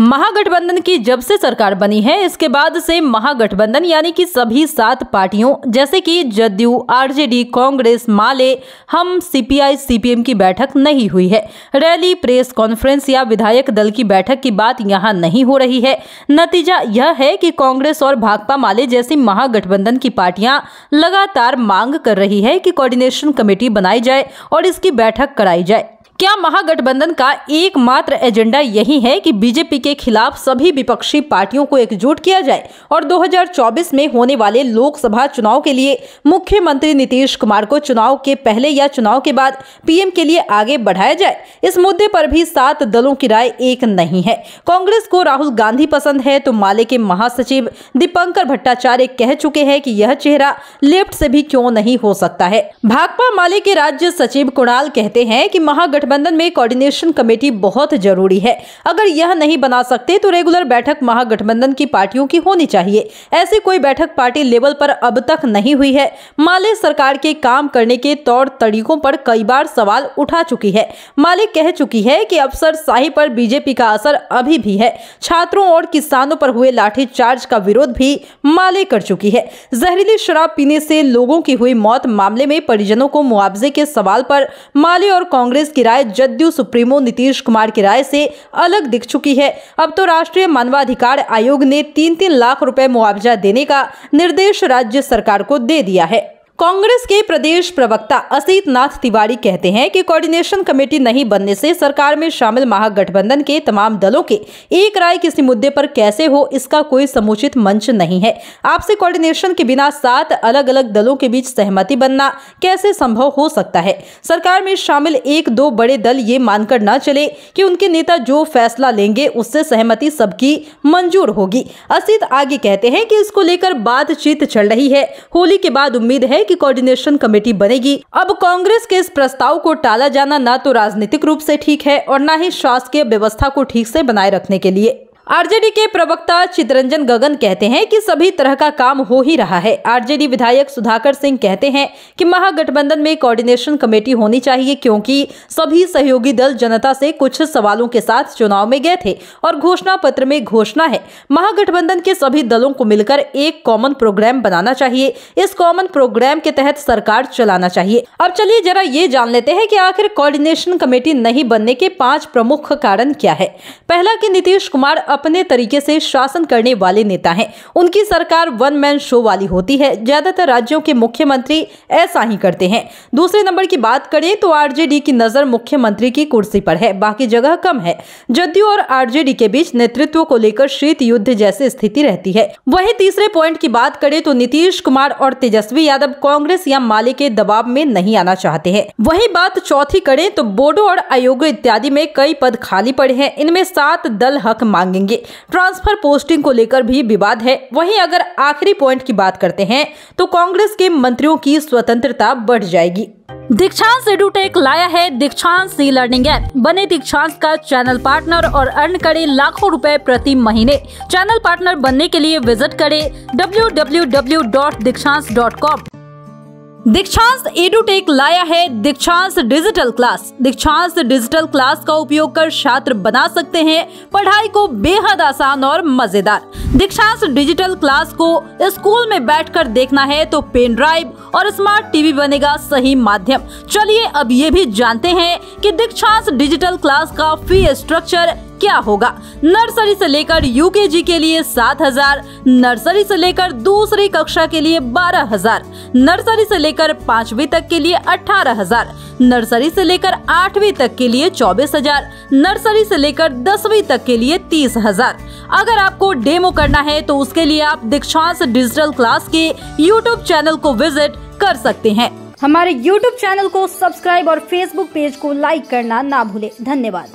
महागठबंधन की जब से सरकार बनी है इसके बाद से महागठबंधन यानी कि सभी 7 पार्टियों जैसे कि जदयू, आरजेडी, कांग्रेस, माले, हम, सीपीआई, सीपीएम की बैठक नहीं हुई है। रैली, प्रेस कॉन्फ्रेंस या विधायक दल की बैठक की बात यहां नहीं हो रही है। नतीजा यह है कि कांग्रेस और भाकपा माले जैसी महागठबंधन की पार्टियां लगातार मांग कर रही है कि कोऑर्डिनेशन कमेटी बनाई जाए और इसकी बैठक कराई जाए। क्या महागठबंधन का एकमात्र एजेंडा यही है कि बीजेपी के खिलाफ सभी विपक्षी पार्टियों को एकजुट किया जाए और 2024 में होने वाले लोकसभा चुनाव के लिए मुख्यमंत्री नीतीश कुमार को चुनाव के पहले या चुनाव के बाद पीएम के लिए आगे बढ़ाया जाए? इस मुद्दे पर भी 7 दलों की राय एक नहीं है। कांग्रेस को राहुल गांधी पसंद है तो माले के महासचिव दीपंकर भट्टाचार्य कह चुके हैं कि यह चेहरा लेफ्ट से भी क्यों नहीं हो सकता है। भाकपा माले के राज्य सचिव कुणाल कहते हैं कि महागठबंधन में कोऑर्डिनेशन कमेटी बहुत जरूरी है। अगर यह नहीं बना सकते तो रेगुलर बैठक महागठबंधन की पार्टियों की होनी चाहिए। ऐसी कोई बैठक पार्टी लेवल पर अब तक नहीं हुई है। माले सरकार के काम करने के तौर तरीकों पर कई बार सवाल उठा चुकी है। माले कह चुकी है कि अफसरशाही पर बीजेपी का असर अभी भी है। छात्रों और किसानों पर हुए लाठीचार्ज का विरोध भी माले कर चुकी है। जहरीली शराब पीने से लोगों की हुई मौत मामले में परिजनों को मुआवजे के सवाल पर माले और कांग्रेस की राय जदयू सुप्रीमो नीतीश कुमार की राय से अलग दिख चुकी है। अब तो राष्ट्रीय मानवाधिकार आयोग ने 3-3 लाख रुपए मुआवजा देने का निर्देश राज्य सरकार को दे दिया है। कांग्रेस के प्रदेश प्रवक्ता असीत नाथ तिवारी कहते हैं कि कोऑर्डिनेशन कमेटी नहीं बनने से सरकार में शामिल महागठबंधन के तमाम दलों के एक राय किसी मुद्दे पर कैसे हो, इसका कोई समुचित मंच नहीं है। आपसी कोऑर्डिनेशन के बिना 7 अलग अलग दलों के बीच सहमति बनना कैसे संभव हो सकता है? सरकार में शामिल 1-2 बड़े दल ये मानकर न चले कि उनके नेता जो फैसला लेंगे उससे सहमति सबकी मंजूर होगी। असीत आगे कहते हैं कि इसको लेकर बातचीत चल रही है। होली के बाद उम्मीद है कि कोऑर्डिनेशन कमेटी बनेगी। अब कांग्रेस के इस प्रस्ताव को टाला जाना न तो राजनीतिक रूप से ठीक है और न ही शासकीय व्यवस्था को ठीक से बनाए रखने के लिए। आरजेडी के प्रवक्ता चितरंजन गगन कहते हैं कि सभी तरह का काम हो ही रहा है। आरजेडी विधायक सुधाकर सिंह कहते हैं कि महागठबंधन में कोऑर्डिनेशन कमेटी होनी चाहिए क्योंकि सभी सहयोगी दल जनता से कुछ सवालों के साथ चुनाव में गए थे और घोषणा पत्र में घोषणा है। महागठबंधन के सभी दलों को मिलकर एक कॉमन प्रोग्राम बनाना चाहिए। इस कॉमन प्रोग्राम के तहत सरकार चलाना चाहिए। अब चलिए जरा ये जान लेते हैं कि आखिर कोऑर्डिनेशन कमेटी नहीं बनने के 5 प्रमुख कारण क्या है। पहला कि नीतीश कुमार अपने तरीके से शासन करने वाले नेता हैं। उनकी सरकार वन मैन शो वाली होती है। ज्यादातर राज्यों के मुख्यमंत्री ऐसा ही करते हैं। दूसरे नंबर की बात करें तो आरजेडी की नजर मुख्यमंत्री की कुर्सी पर है, बाकी जगह कम है। जदयू और आरजेडी के बीच नेतृत्व को लेकर शीत युद्ध जैसी स्थिति रहती है। वहीं तीसरे पॉइंट की बात करें तो नीतीश कुमार और तेजस्वी यादव कांग्रेस या माले के दबाव में नहीं आना चाहते हैं। वहीं बात चौथी करें तो बोर्डो और आयोग इत्यादि में कई पद खाली पड़े हैं। इनमें 7 दल हक मांगेंगे। ट्रांसफर पोस्टिंग को लेकर भी विवाद है। वहीं अगर आखिरी पॉइंट की बात करते हैं तो कांग्रेस के मंत्रियों की स्वतंत्रता बढ़ जाएगी। दीक्षांत एडुटेक लाया है दीक्षांत ई लर्निंग ऐप। बने दीक्षांत का चैनल पार्टनर और अर्न करें लाखों रुपए प्रति महीने। चैनल पार्टनर बनने के लिए विजिट करें www.दीक्षांत.com। दीक्षांत एडुटेक लाया है दीक्षांत डिजिटल क्लास। दीक्षांत डिजिटल क्लास का उपयोग कर छात्र बना सकते हैं पढ़ाई को बेहद आसान और मजेदार। दीक्षांत डिजिटल क्लास को स्कूल में बैठकर देखना है तो पेन ड्राइव और स्मार्ट टीवी बनेगा सही माध्यम। चलिए अब ये भी जानते हैं कि दीक्षांत डिजिटल क्लास का फी स्ट्रक्चर क्या होगा। नर्सरी से लेकर यूकेजी के लिए 7,000, नर्सरी से लेकर दूसरी कक्षा के लिए 12,000, नर्सरी से लेकर 5वीं तक के लिए 18,000, नर्सरी से लेकर 8वीं तक के लिए 24,000, नर्सरी से लेकर 10वीं तक के लिए 30,000। अगर आपको डेमो करना है तो उसके लिए आप दीक्षांत डिजिटल क्लास के YouTube चैनल को विजिट कर सकते हैं। हमारे YouTube चैनल को सब्सक्राइब और Facebook पेज को लाइक करना ना भूले। धन्यवाद।